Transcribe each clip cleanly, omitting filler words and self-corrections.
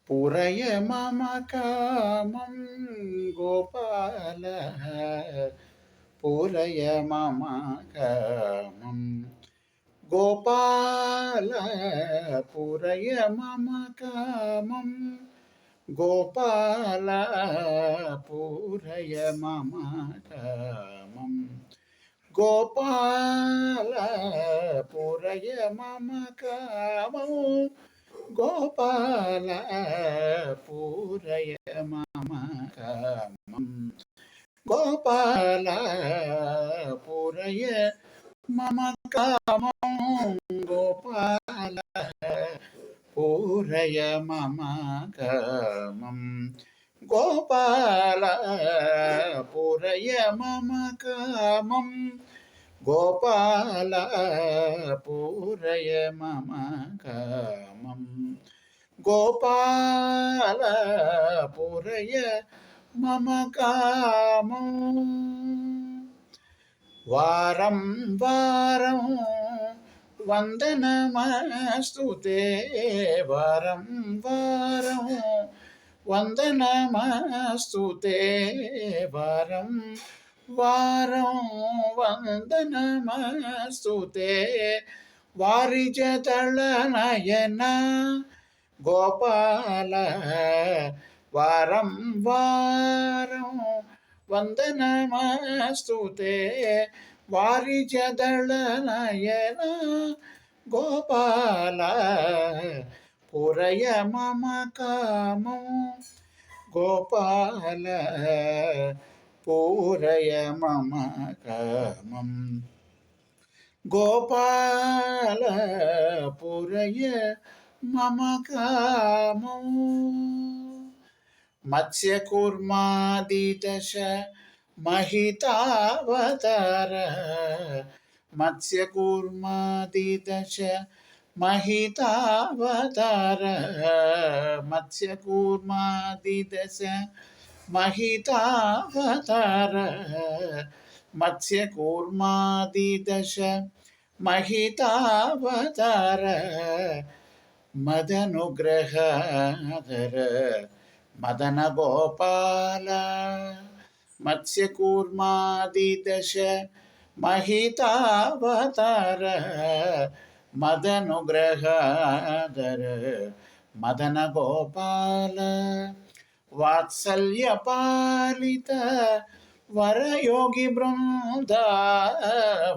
पूरय मम कामं गोपाल पूरय मम कामं गोपाल पूरय मम कामं गोपाल पूरय मम कामं गोपाल पूरय मम कामं गोपाल पूरय मम कामं गोपाल पूरय मम कामं गोपाल पूरय मम कामं गोपाल पूरय मम कामं गोपाल पूरय मम कामं गोपाल पूरय मम कामं वारं वारं वन्दनमस्तु ते वारं वारं वन्दनमस्तु ते वारं वारं वन्दनमस्तु ते वारिजदलनयन गोपाल वारं वारं वन्दनमस्तु ते वारिजदलनयन गोपाल पूरय मम कामं गोपाल पूरय मम कामं गोपाल पूरय मम कामं मत्स्यकूर्मादिदश महितावतार मत्स्यकूर्मादिदश महितावतार मत्स्यकूर्मादिदश महितावतार मत्स्यकूर्मादिदश महितावतार मदनुग्रहाधर मदन गोपाल मत्स्यकूर्मादिदश महितावतार मदनुग्रहाधर मदन गोपाल वात्सल्यपालित वरयोगी बृन्द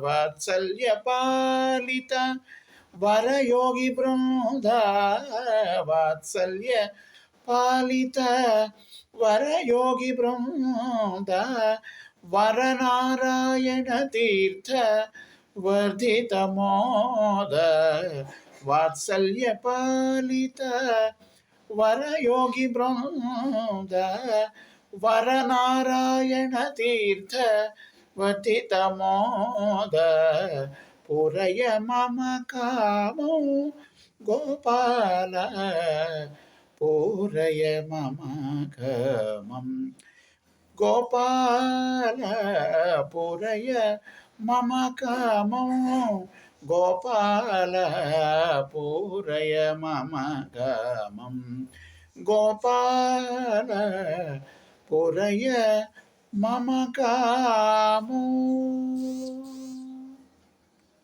वात्सल्यपालित वरयोगी बृन्द वात्सल्य पालित वरयोगी बृन्द वरनारायण तीर्थ वर्धित मोद वात्सल्य पालित वरयोगी बृन्द वरनारायण तीर्थ वर्धित मोद पूरय मम कामं गोपाल पूरय मम कामं गोपाल पूरय मम कामं गोपाल पूरय मम कामं गोपाल पूरय मम कामं